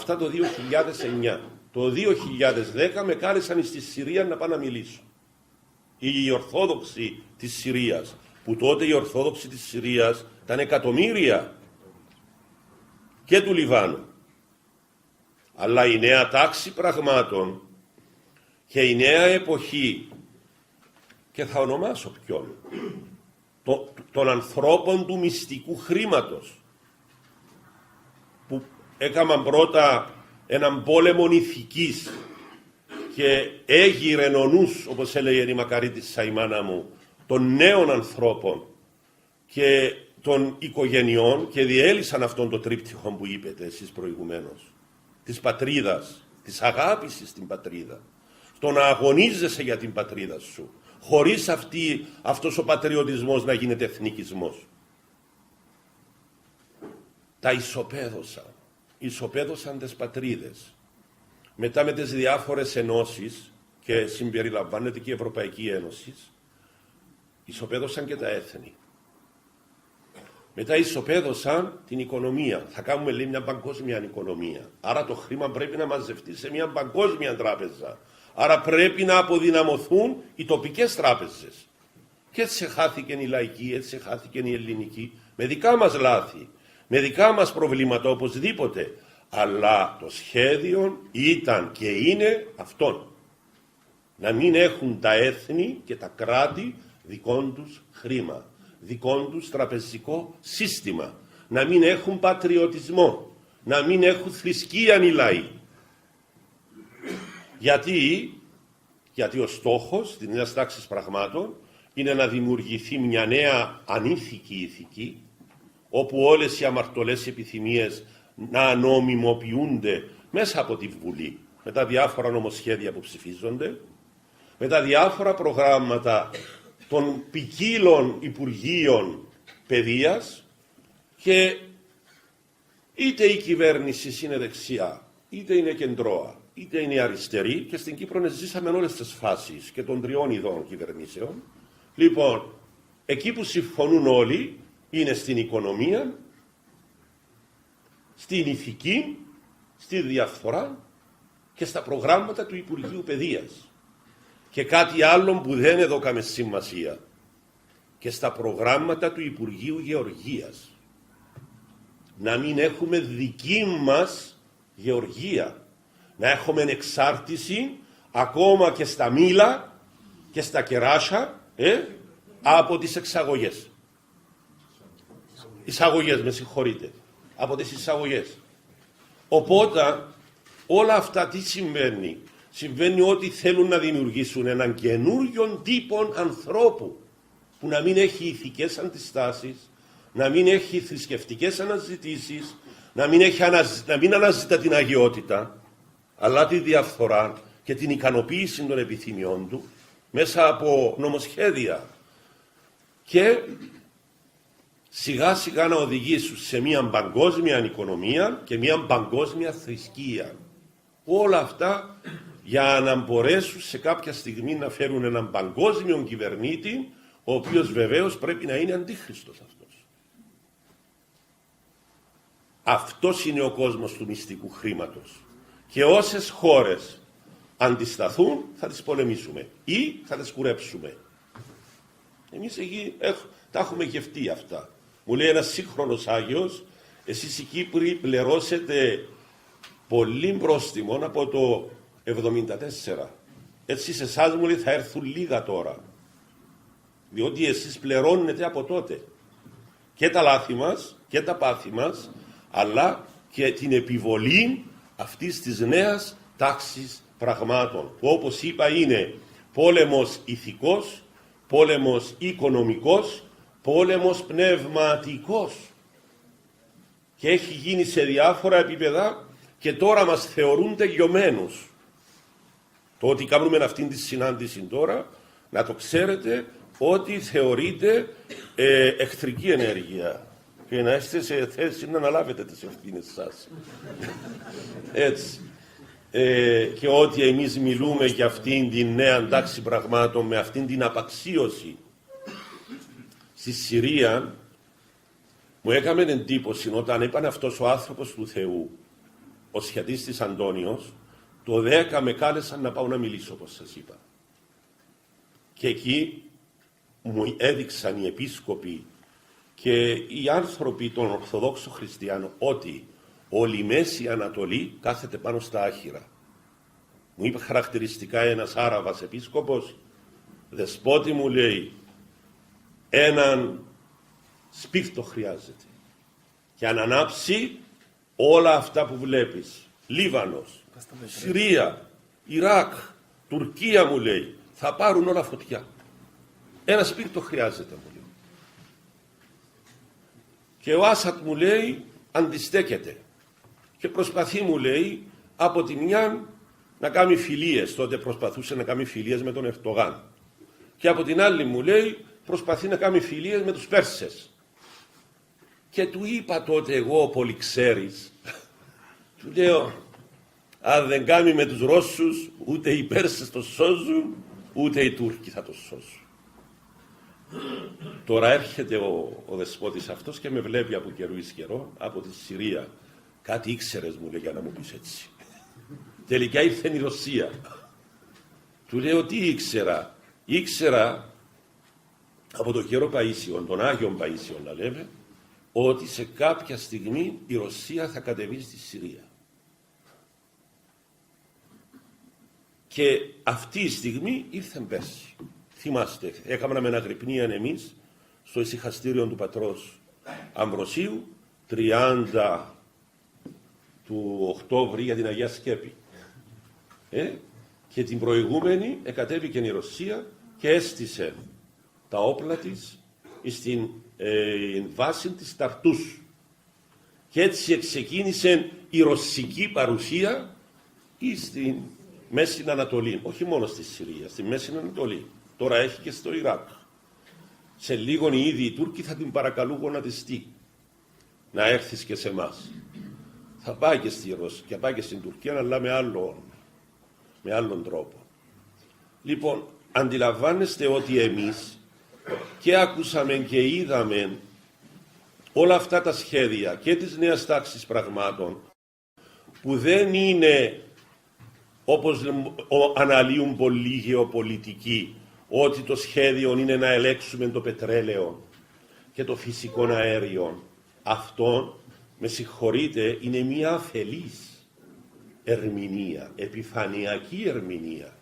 Αυτά το 2009. Το 2010 με κάλεσαν στη Συρία να πάω να μιλήσω. Οι Ορθόδοξοι της Συρίας, που τότε οι Ορθόδοξοι της Συρίας ήταν εκατομμύρια, και του Λιβάνου. Αλλά η νέα τάξη πραγμάτων και η νέα εποχή, και θα ονομάσω ποιον, των ανθρώπων του μυστικού χρήματος, που έκαναν πρώτα έναν πόλεμο ηθικής και έγειρεν ο νους, όπως έλεγε η Μακαρίτης Σαϊμάνα μου, των νέων ανθρώπων και των οικογενειών, και διέλυσαν αυτόν το τρίπτυχο που είπετε εσείς προηγουμένως, της πατρίδας, της αγάπης στην πατρίδα, το να αγωνίζεσαι για την πατρίδα σου, χωρίς αυτός ο πατριωτισμός να γίνεται εθνικισμός. Τα ισοπαίδωσαν τις πατρίδες. Μετά με τις διάφορες ενώσεις, και συμπεριλαμβάνεται και η Ευρωπαϊκή Ένωση, ισοπαίδωσαν και τα έθνη. Μετά ισοπαίδωσαν την οικονομία. Θα κάνουμε, λέει, μια παγκόσμια οικονομία. Άρα το χρήμα πρέπει να μαζευτεί σε μια παγκόσμια τράπεζα. Άρα πρέπει να αποδυναμωθούν οι τοπικές τράπεζες. Και έτσι χάθηκε η λαϊκή, έτσι χάθηκε η ελληνική, με δικά μας λάθη, με δικά μας προβλήματα οπωσδήποτε. Αλλά το σχέδιο ήταν και είναι αυτόν. Να μην έχουν τα έθνη και τα κράτη δικών τους χρήμα, δικών τους τραπεζικό σύστημα. Να μην έχουν πατριωτισμό, να μην έχουν θρησκείαν οι λαοί. Γιατί ο στόχος της νέας τάξης πραγμάτων είναι να δημιουργηθεί μια νέα ανήθικη ηθική, όπου όλες οι αμαρτωλές επιθυμίες να νομιμοποιούνται μέσα από τη Βουλή, με τα διάφορα νομοσχέδια που ψηφίζονται, με τα διάφορα προγράμματα των ποικίλων Υπουργείων Παιδείας, και είτε η κυβέρνηση είναι δεξιά, είτε είναι κεντρώα, είτε είναι αριστερή, και στην Κύπρο ζήσαμε όλες τις φάσεις και των τριών ειδών κυβερνήσεων. Λοιπόν, εκεί που συμφωνούν όλοι είναι στην οικονομία, στην ηθική, στη διαφθορά και στα προγράμματα του Υπουργείου Παιδείας. Και κάτι άλλο που δεν έδωκαμε σημασία, και στα προγράμματα του Υπουργείου Γεωργίας. Να μην έχουμε δική μας γεωργία, να έχουμε εξάρτηση ακόμα και στα μήλα και στα κεράσια από τις εξαγωγές. Εισαγωγές, με συγχωρείτε. Από τις εισαγωγές. Οπότε όλα αυτά τι συμβαίνει? Συμβαίνει ότι θέλουν να δημιουργήσουν έναν καινούριον τύπο ανθρώπου, που να μην έχει ηθικές αντιστάσεις, να μην έχει θρησκευτικές αναζητήσεις, να μην αναζητά την αγιότητα, αλλά τη διαφθορά και την ικανοποίηση των επιθυμιών του μέσα από νομοσχέδια, και σιγά σιγά να οδηγήσουν σε μια παγκόσμια οικονομία και μια παγκόσμια θρησκεία. Όλα αυτά για να μπορέσουν σε κάποια στιγμή να φέρουν έναν παγκόσμιο κυβερνήτη, ο οποίος βεβαίως πρέπει να είναι αντίχριστος αυτός. Αυτός είναι ο κόσμος του μυστικού χρήματος. Και όσες χώρες αντισταθούν θα τις πολεμήσουμε ή θα τις κουρέψουμε. Εμείς εκεί τα έχουμε γευτεί αυτά. Μου λέει ένας σύγχρονος Άγιος, εσείς οι Κύπροι πληρώσετε πολύ πρόστιμο από το 1974. Έτσι σε εσάς, μου λέει, θα έρθουν λίγα τώρα. Διότι εσείς πληρώνετε από τότε και τα λάθη μας και τα πάθη μας, αλλά και την επιβολή αυτής της νέας τάξης πραγμάτων, που όπως είπα είναι πόλεμος ηθικός, πόλεμος οικονομικός, πόλεμος πνευματικός, και έχει γίνει σε διάφορα επίπεδα, και τώρα μας θεωρούν τελειωμένους. Το ότι κάνουμε αυτήν τη συνάντηση τώρα, να το ξέρετε ότι θεωρείται εχθρική ενέργεια, και να είστε σε θέση να αναλάβετε τις ευθύνες σας. Έτσι. Και ότι εμείς μιλούμε για αυτήν την νέα τάξη πραγμάτων, με αυτήν την απαξίωση. Στη Συρία μου έκαμε εντύπωση όταν είπαν αυτός ο άνθρωπος του Θεού, ο σχετίστης Αντώνιος, το 10 με κάλεσαν να πάω να μιλήσω, όπως σας είπα. Και εκεί μου έδειξαν οι επίσκοποι και οι άνθρωποι των Ορθοδόξων Χριστιανών ότι όλη η Μέση Ανατολή κάθεται πάνω στα άχυρα. Μου είπε χαρακτηριστικά ένας Άραβας επίσκοπος, δεσπότη μου λέει, έναν σπίρτο χρειάζεται και αν ανάψει όλα αυτά που βλέπεις, Λίβανος, Συρία, Ιράκ, Τουρκία μου λέει, θα πάρουν όλα φωτιά. Ένα σπίρτο χρειάζεται μου λέει. Και ο Άσαντ μου λέει αντιστέκεται και προσπαθεί μου λέει από τη μια να κάνει φιλίες, τότε προσπαθούσε να κάνει φιλίες με τον Ερντογάν και από την άλλη μου λέει προσπαθεί να κάνει φιλίες με τους Πέρσες. Και του είπα τότε εγώ, πολύ ξέρεις, του λέω, αν δεν κάνει με τους Ρώσους, ούτε οι Πέρσες το σώζουν, ούτε οι Τούρκοι θα το σώσουν. Τώρα έρχεται ο δεσπότης αυτός και με βλέπει από καιρού εις καιρό, από τη Συρία. Κάτι ήξερες μου λέει για να μου πεις έτσι. Τελικά ήρθε η Ρωσία. Του λέω τι ήξερα. Ήξερα από τον καιρό Παΐσιον, τον Άγιον Παΐσιον να λέμε, ότι σε κάποια στιγμή η Ρωσία θα κατεβεί στη Συρία. Και αυτή η στιγμή ήρθε πέρσι. Θυμάστε, έκαναμε αναγρυπνίαν εμείς στο ησυχαστήριο του πατρός Αμβροσίου 30 του Οκτώβρη για την Αγία Σκέπη. Και την προηγούμενη εκατέβηκε η Ρωσία και έστησε τα όπλα της στην βάση της Ταρτούς. Και έτσι ξεκίνησε η ρωσική παρουσία στην Μέση Ανατολή, όχι μόνο στη Συρία, στη Μέση Ανατολή. Τώρα έχει και στο Ιράκ. Σε λίγο ήδη οι Τούρκοι θα την παρακαλούν γονατιστή να έρθεις και σε εμάς. Θα πάει και στη Ρωσία και πάει και στην Τουρκία, αλλά με άλλον τρόπο. Λοιπόν, αντιλαμβάνεστε ότι εμείς και ακούσαμε και είδαμε όλα αυτά τα σχέδια και της νέας τάξης πραγμάτων που δεν είναι όπως αναλύουν πολλοί γεωπολιτικοί, ότι το σχέδιο είναι να ελέγξουμε το πετρέλαιο και το φυσικό αέριο. Αυτό, με συγχωρείτε, είναι μια αφελής ερμηνεία, επιφανειακή ερμηνεία.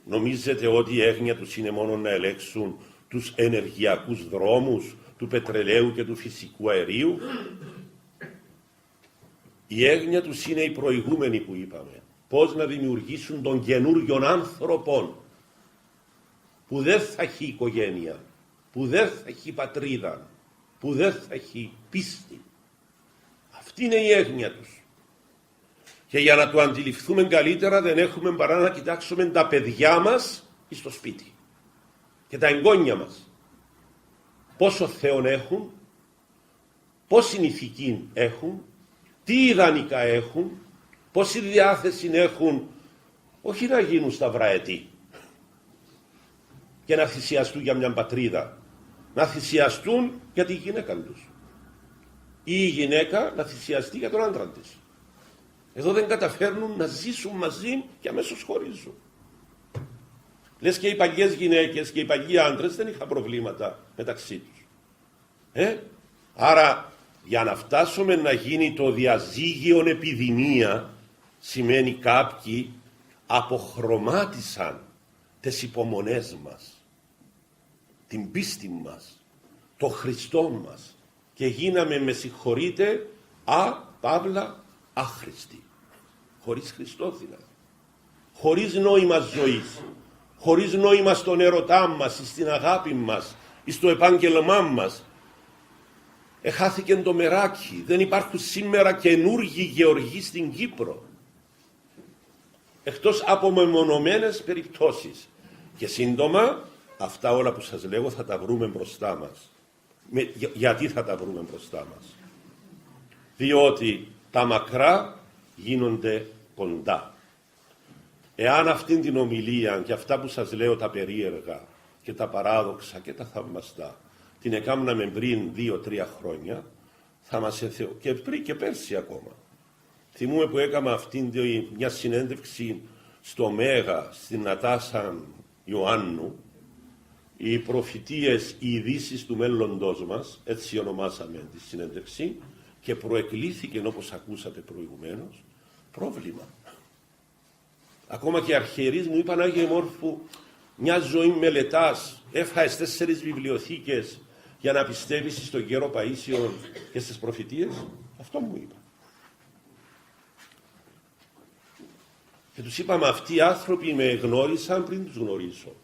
Νομίζετε ότι η έγνοια τους είναι μόνο να ελέγξουν τους ενεργειακούς δρόμους του πετρελαίου και του φυσικού αερίου? Η έγνοια τους είναι η προηγούμενη που είπαμε. Πώς να δημιουργήσουν τον καινούριον άνθρωπον που δεν θα έχει οικογένεια, που δεν θα έχει πατρίδα, που δεν θα έχει πίστη. Αυτή είναι η έγνοια τους. Και για να το αντιληφθούμε καλύτερα δεν έχουμε παρά να κοιτάξουμε τα παιδιά μας στο σπίτι και τα εγγόνια μας. Πόσο Θεόν έχουν, πόση ηθική έχουν, τι ιδανικά έχουν, πόση διάθεση έχουν, όχι να γίνουν σταυραετοί και να θυσιαστούν για μια πατρίδα, να θυσιαστούν για τη γυναίκα τους ή η γυναίκα να θυσιαστεί για τον άντρα της. Εδώ δεν καταφέρνουν να ζήσουν μαζί και αμέσως χωρίζουν. Λες και οι παλιές γυναίκες και οι παλιοί άντρες δεν είχαν προβλήματα μεταξύ τους. Άρα για να φτάσουμε να γίνει το διαζύγιον επιδημία, σημαίνει κάποιοι αποχρωμάτισαν τις υπομονές μας, την πίστη μας, το Χριστό μας και γίναμε, με συγχωρείτε, παύλα άχρηστοι. Χωρίς Χριστό δηλαδή. Χωρίς νόημα ζωής, χωρίς νόημα στον ερωτά μας, στην αγάπη μας, στο επάγγελμά μας. Εχάθηκε το μεράκι. Δεν υπάρχουν σήμερα καινούργοι γεωργοί στην Κύπρο. Εκτός από μεμονωμένες περιπτώσεις. Και σύντομα αυτά όλα που σας λέγω θα τα βρούμε μπροστά μας. Γιατί θα τα βρούμε μπροστά μας? Διότι τα μακρά γίνονται κοντά. Εάν αυτήν την ομιλία και αυτά που σας λέω τα περίεργα και τα παράδοξα και τα θαυμαστά την έκαναμε πριν 2-3 χρόνια, θα μας και πριν και πέρσι ακόμα, Θυμούμε που έκανα μια συνέντευξη στο Μέγα, στην Νατάσα Ιωάννου, οι προφητείες, οι ειδήσεις του μέλλοντός μας, έτσι ονομάσαμε τη συνέντευξη, και προεκλήθηκε, όπως ακούσατε προηγουμένως, πρόβλημα. Ακόμα και αρχιερείς μου είπαν, Άγιε Μόρφου, μια ζωή μελετάς, έφαγες 4 βιβλιοθήκες για να πιστεύεις στον γέρο Παΐσιο και στις προφητείες. Αυτό μου είπα. Και τους είπαμε, αυτοί οι άνθρωποι με γνώρισαν πριν τους γνωρίσω.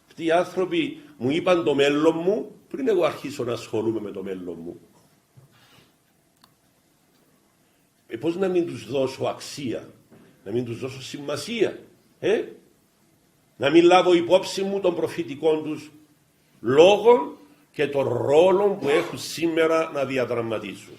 Αυτοί οι άνθρωποι μου είπαν το μέλλον μου πριν εγώ αρχίσω να ασχολούμαι με το μέλλον μου. Πώς να μην τους δώσω αξία, να μην τους δώσω σημασία, να μην λάβω υπόψη μου των προφητικών τους λόγων και των ρόλων που έχουν σήμερα να διαδραματίσουν.